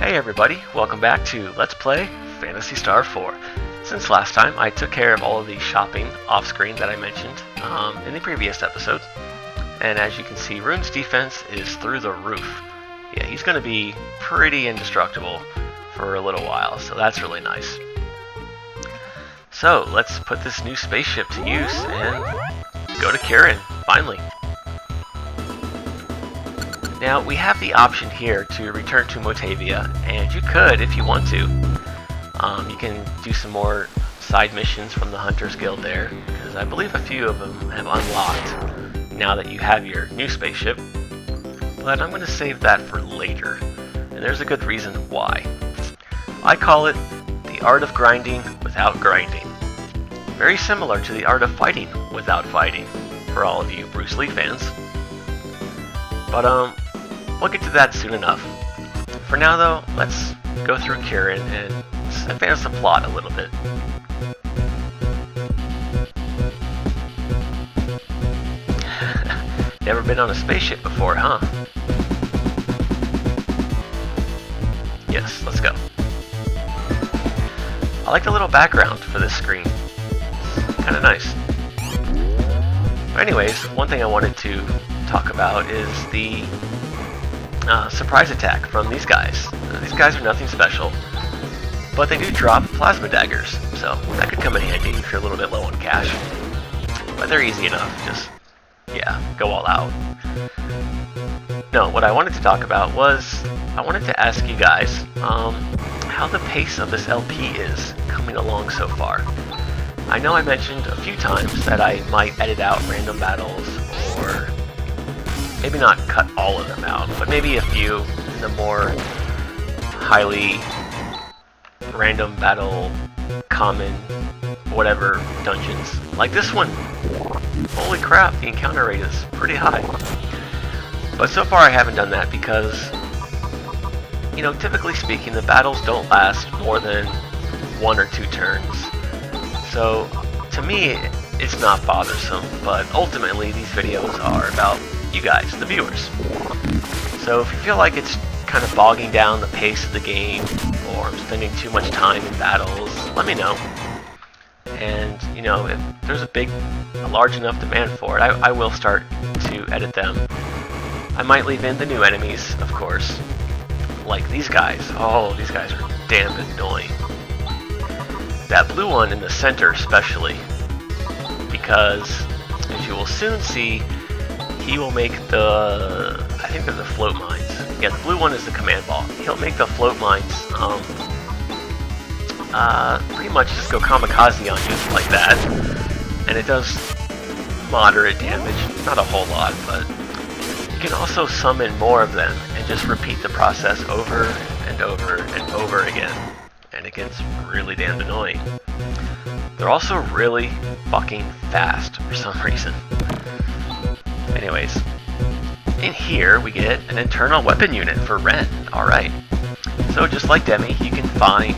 Hey everybody, welcome back to Let's Play Phantasy Star 4. Since last time, I took care of all of the shopping off-screen that I mentioned in the previous episodes. And as you can see, Rune's defense is through the roof. Yeah, he's going to be pretty indestructible for a little while, so that's really nice. So, let's put this new spaceship to use and go to Kuran, finally. Now, we have the option here to return to Motavia, and you could if you want to. You can do some more side missions from the Hunters Guild there, because I believe a few of them have unlocked now that you have your new spaceship. But I'm going to save that for later, and there's a good reason why. I call it the art of grinding without grinding. Very similar to the art of fighting without fighting, for all of you Bruce Lee fans. But we'll get to that soon enough. For now though, let's go through Kuran and advance the plot a little bit. Never been on a spaceship before, huh? Yes, let's go. I like the little background for this screen. It's kind of nice. But anyways, one thing I wanted to talk about is the surprise attack from these guys. These guys are nothing special, but they do drop plasma daggers, so that could come in handy if you're a little bit low on cash. But they're easy enough, just, yeah, go all out. No, what I wanted to talk about was, I wanted to ask you guys how the pace of this LP is coming along so far. I know I mentioned a few times that I might edit out random battles, or maybe not cut all of them out, but maybe a few in the more highly random battle, common, whatever dungeons. Like this one. Holy crap, the encounter rate is pretty high. But so far I haven't done that because, you know, typically speaking, the battles don't last more than 1 or 2 turns. So, to me, it's not bothersome, but ultimately these videos are about you guys, the viewers. So if you feel like it's kind of bogging down the pace of the game, or I'm spending too much time in battles, let me know. And, you know, if there's a large enough demand for it, I will start to edit them. I might leave in the new enemies, of course, like these guys. Oh, these guys are damn annoying. That blue one in the center especially, because as you will soon see, he will make the, I think they're the float mines. Yeah, the blue one is the command ball. He'll make the float mines pretty much just go kamikaze on you like that. And it does moderate damage, not a whole lot, but you can also summon more of them and just repeat the process over and over and over again. And it gets really damn annoying. They're also really fucking fast for some reason. Anyways, in here we get an internal weapon unit for Ren. Alright. So just like Demi, you can find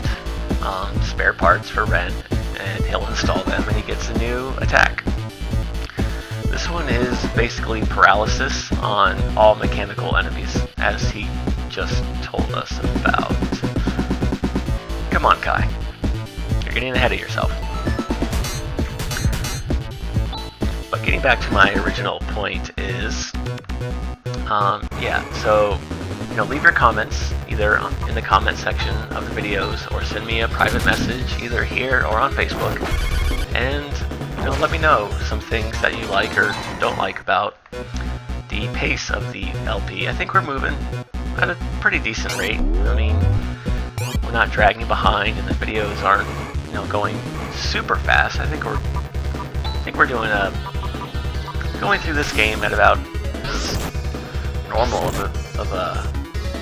spare parts for Ren, and he'll install them and he gets a new attack. This one is basically paralysis on all mechanical enemies, as he just told us about. Come on, Kai. You're getting ahead of yourself. But getting back to my original point is, yeah, so, you know, leave your comments either in the comment section of the videos or send me a private message either here or on Facebook, and, you know, let me know some things that you like or don't like about the pace of the LP. I think we're moving at a pretty decent rate. I mean, we're not dragging behind and the videos aren't, you know, going super fast. I think we're doing going through this game at about as normal of a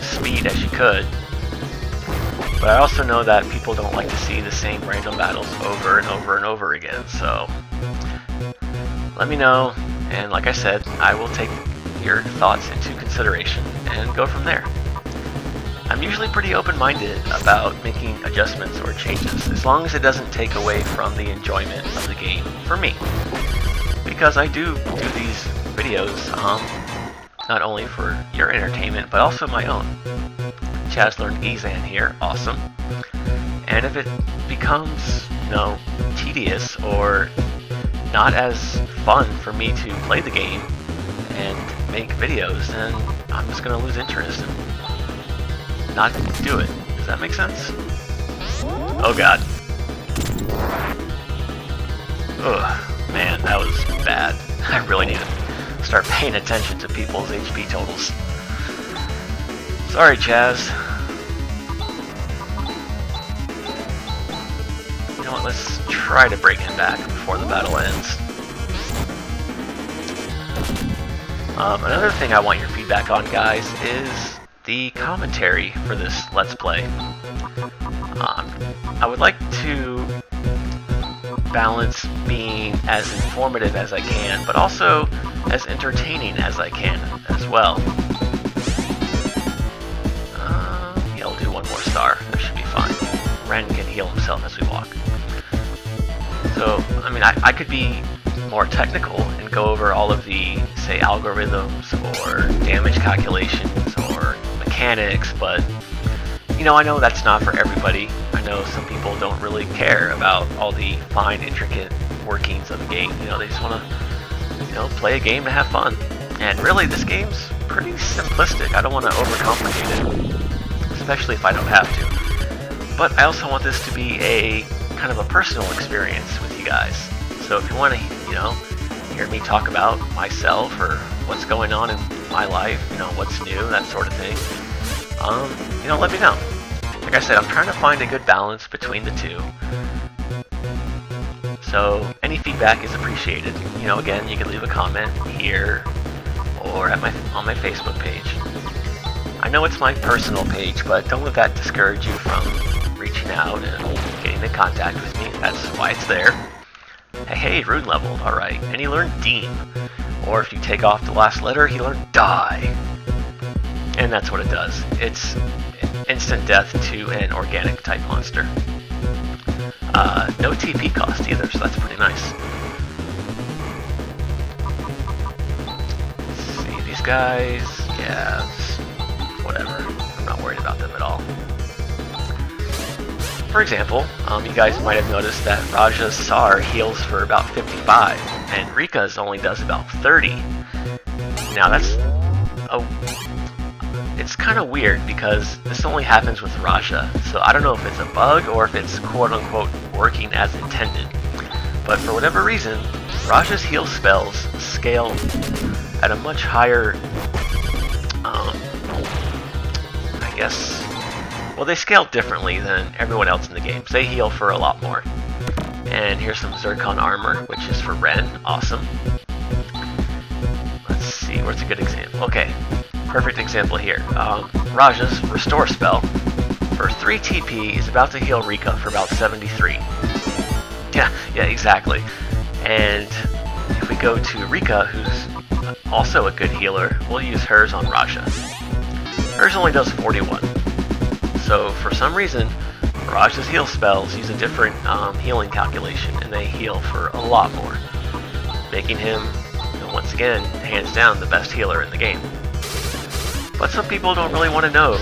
speed as you could. But I also know that people don't like to see the same random battles over and over and over again, so let me know, and like I said, I will take your thoughts into consideration and go from there. I'm usually pretty open-minded about making adjustments or changes, as long as it doesn't take away from the enjoyment of the game for me. Because I do these videos not only for your entertainment, but also my own. Chaz learned Gizan here, awesome. And if it becomes, tedious or not as fun for me to play the game and make videos, then I'm just going to lose interest and not do it. Does that make sense? Oh god. Ugh, man, that was bad. I really need to start paying attention to people's HP totals. Sorry, Chaz. You know what, let's try to break him back before the battle ends. Another thing I want your feedback on, guys, is the commentary for this Let's Play. I would like to balance being as informative as I can, but also as entertaining as I can as well. Yeah, I'll do one more star. That should be fine. Ren can heal himself as we walk. So, I mean, I could be more technical and go over all of the, say, algorithms or damage calculations or mechanics, but, I know that's not for everybody. I know some people don't really care about all the fine, intricate workings of a game. They just want to, play a game to have fun. And really, this game's pretty simplistic. I don't want to overcomplicate it, especially if I don't have to. But I also want this to be a kind of a personal experience with you guys. So if you want to, hear me talk about myself or what's going on in my life, what's new, that sort of thing, let me know. Like I said, I'm trying to find a good balance between the two. So any feedback is appreciated. Again, you can leave a comment here or on my Facebook page. I know it's my personal page, but don't let that discourage you from reaching out and getting in contact with me. That's why it's there. Hey, rune leveled, alright. And he learned Deem. Or if you take off the last letter, he learned Die. And that's what it does. It's instant death to an organic type monster. No TP cost either, so that's pretty nice. Let's see, these guys, yeah, whatever. I'm not worried about them at all. For example, you guys might have noticed that Raja's SAR heals for about 55, and Rika's only does about 30. Now it's kind of weird because this only happens with Raja, so I don't know if it's a bug or if it's quote-unquote working as intended. But for whatever reason, Raja's heal spells scale at a much higher, I guess, well, they scale differently than everyone else in the game. So they heal for a lot more. And here's some Zircon armor, which is for Ren. Awesome. Let's see, where's a good example? Okay, perfect example here. Raja's Restore spell for 3 TP is about to heal Rika for about 73. Yeah, exactly. And if we go to Rika, who's also a good healer, we'll use hers on Raja. Hers only does 41. So for some reason, Raja's heal spells use a different healing calculation, and they heal for a lot more, making him, once again, hands down, the best healer in the game. But some people don't really want to know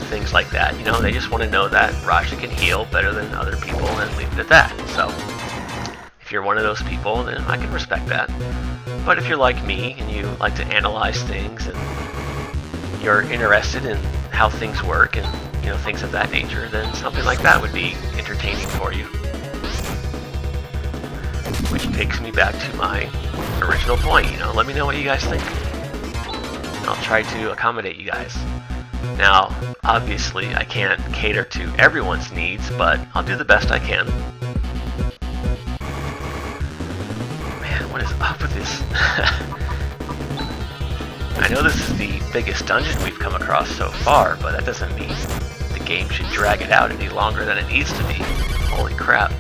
things like that. They just want to know that Raja can heal better than other people and leave it at that. So if you're one of those people, then I can respect that. But if you're like me and you like to analyze things and you're interested in how things work and things of that nature, then something like that would be entertaining for you. Which takes me back to my original point, let me know what you guys think. I'll try to accommodate you guys. Now, obviously, I can't cater to everyone's needs, but I'll do the best I can. Man, what is up with this? I know this is the biggest dungeon we've come across so far, but that doesn't mean the game should drag it out any longer than it needs to be. Holy crap.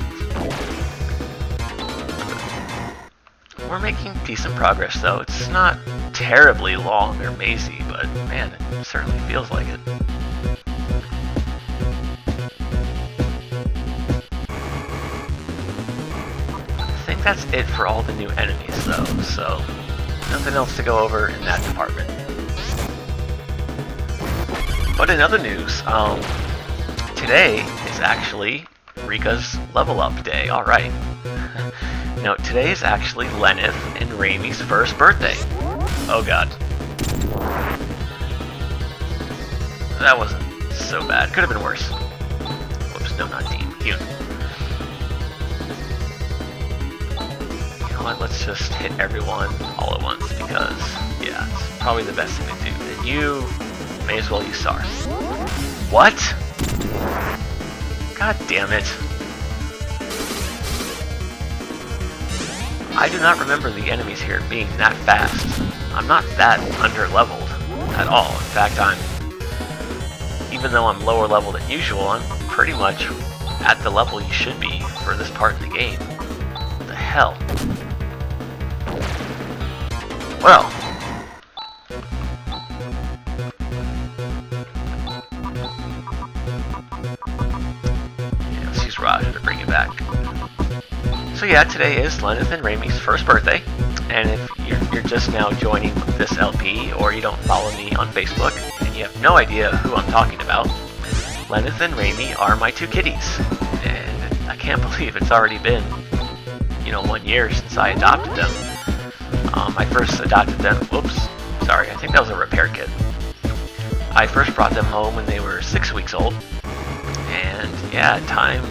We're making decent progress though. It's not terribly long or mazy, but man, it certainly feels like it. I think that's it for all the new enemies though, so nothing else to go over in that department. But in other news, today is actually Rika's level up day. Alright. No, today is actually Lenneth and Raimi's first birthday. Oh god. That wasn't so bad. Could have been worse. Whoops, no, not Dean. Hune. You know what, let's just hit everyone all at once because, yeah, it's probably the best thing to do. And you may as well use SAR. What? God damn it. I do not remember the enemies here being that fast. I'm not that under-leveled at all. In fact, even though I'm lower level than usual, I'm pretty much at the level you should be for this part of the game. What the hell? Well. Yeah, let's use Raja to bring it back. So yeah, today is Lenneth and Raimi's first birthday, and if you're just now joining this LP, or you don't follow me on Facebook, and you have no idea who I'm talking about, Lenneth and Raimi are my two kitties, and I can't believe it's already been, 1 year since I adopted them. I first adopted them, whoops, sorry, I think that was a repair kit. I first brought them home when they were 6 weeks old, and yeah, time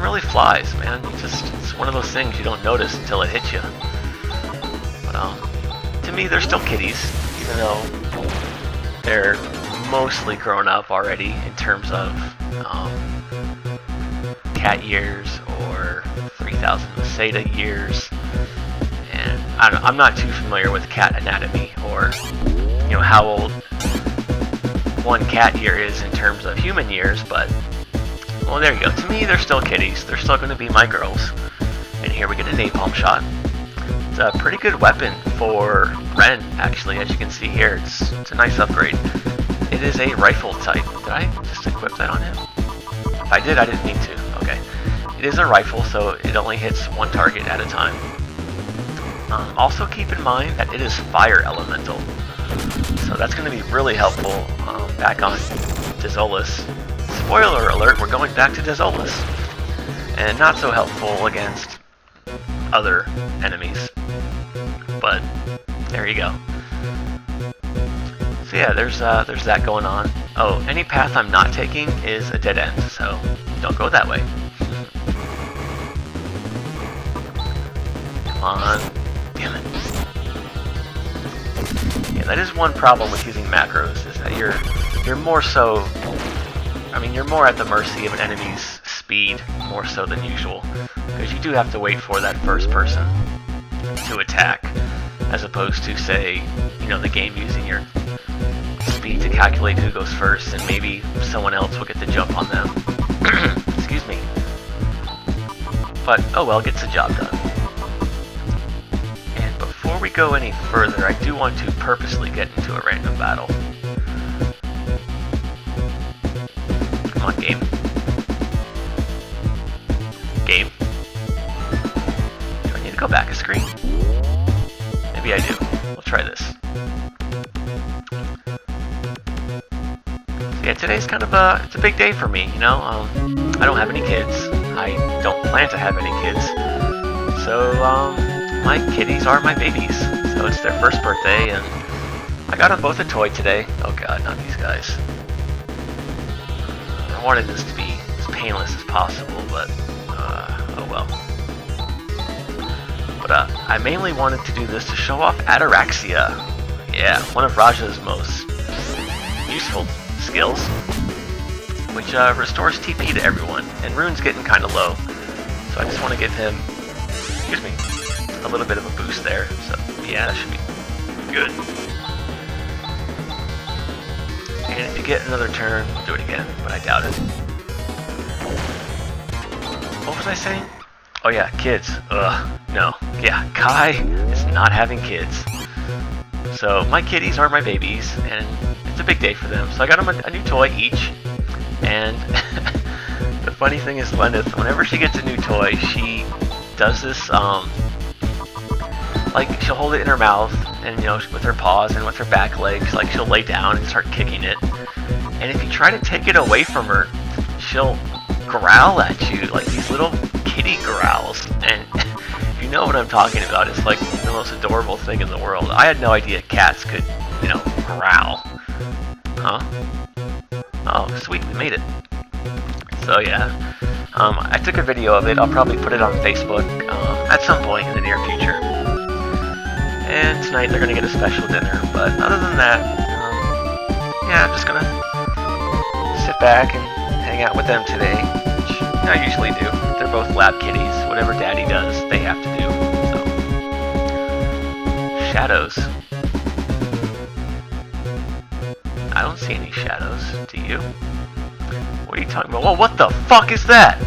really flies, man. It's one of those things you don't notice until it hits you. But to me, they're still kitties, even though they're mostly grown up already in terms of cat years or 3,000 Masada years. And I'm not too familiar with cat anatomy or how old one cat year is in terms of human years, but well, there you go. To me, they're still kitties. They're still going to be my girls. And here we get a napalm shot. It's a pretty good weapon for Ren, actually, as you can see here. It's a nice upgrade. It is a rifle type. Did I just equip that on him? If I did, I didn't mean to. Okay. It is a rifle, so it only hits one target at a time. Also keep in mind that it is fire elemental. So that's going to be really helpful back on Desolus. Spoiler alert, we're going back to Desolus. And not so helpful against other enemies. But there you go. So yeah, there's that going on. Oh, any path I'm not taking is a dead end, so don't go that way. Come on. Damn it. Yeah, that is one problem with using macros, is that you're more so... you're more at the mercy of an enemy's speed, more so than usual, because you do have to wait for that first person to attack, as opposed to, say, the game using your speed to calculate who goes first, and maybe someone else will get the jump on them. Excuse me. But, oh well, gets the job done. And before we go any further, I do want to purposely get into a random battle. Come on, game. Game. Do I need to go back a screen? Maybe I do. We'll try this. So yeah, today's kind of it's a big day for me, I don't have any kids. I don't plan to have any kids. So, my kitties are my babies. So it's their first birthday, and I got them both a toy today. Oh god, not these guys. I wanted this to be as painless as possible, but oh well. But I mainly wanted to do this to show off Ataraxia. Yeah, one of Raja's most useful skills, which restores TP to everyone, and Rune's getting kind of low, so I just want to give him, excuse me, a little bit of a boost there. So yeah, that should be good. And if you get another turn, we'll do it again, but I doubt it. What was I saying? Oh yeah, kids. Ugh, no. Yeah, Kai is not having kids. So my kitties are my babies, and it's a big day for them. So I got them a new toy each, and the funny thing is, Lenneth, whenever she gets a new toy, she does this, like, she'll hold it in her mouth, and, with her paws and with her back legs, like, she'll lay down and start kicking it. and if you try to take it away from her, she'll growl at you, like these little kitty growls, and if you know what I'm talking about, it's like the most adorable thing in the world. I had no idea cats could, you know, growl. Huh? Oh, sweet, we made it. So yeah, I took a video of it. I'll probably put it on Facebook at some point in the near future. And tonight they're gonna get a special dinner, but other than that, yeah, I'm just gonna sit back and hang out with them today, which I usually do. They're both lab kitties. Whatever Daddy does, they have to do. So, shadows. I don't see any shadows. Do you? What are you talking about? Whoa, what the fuck is that?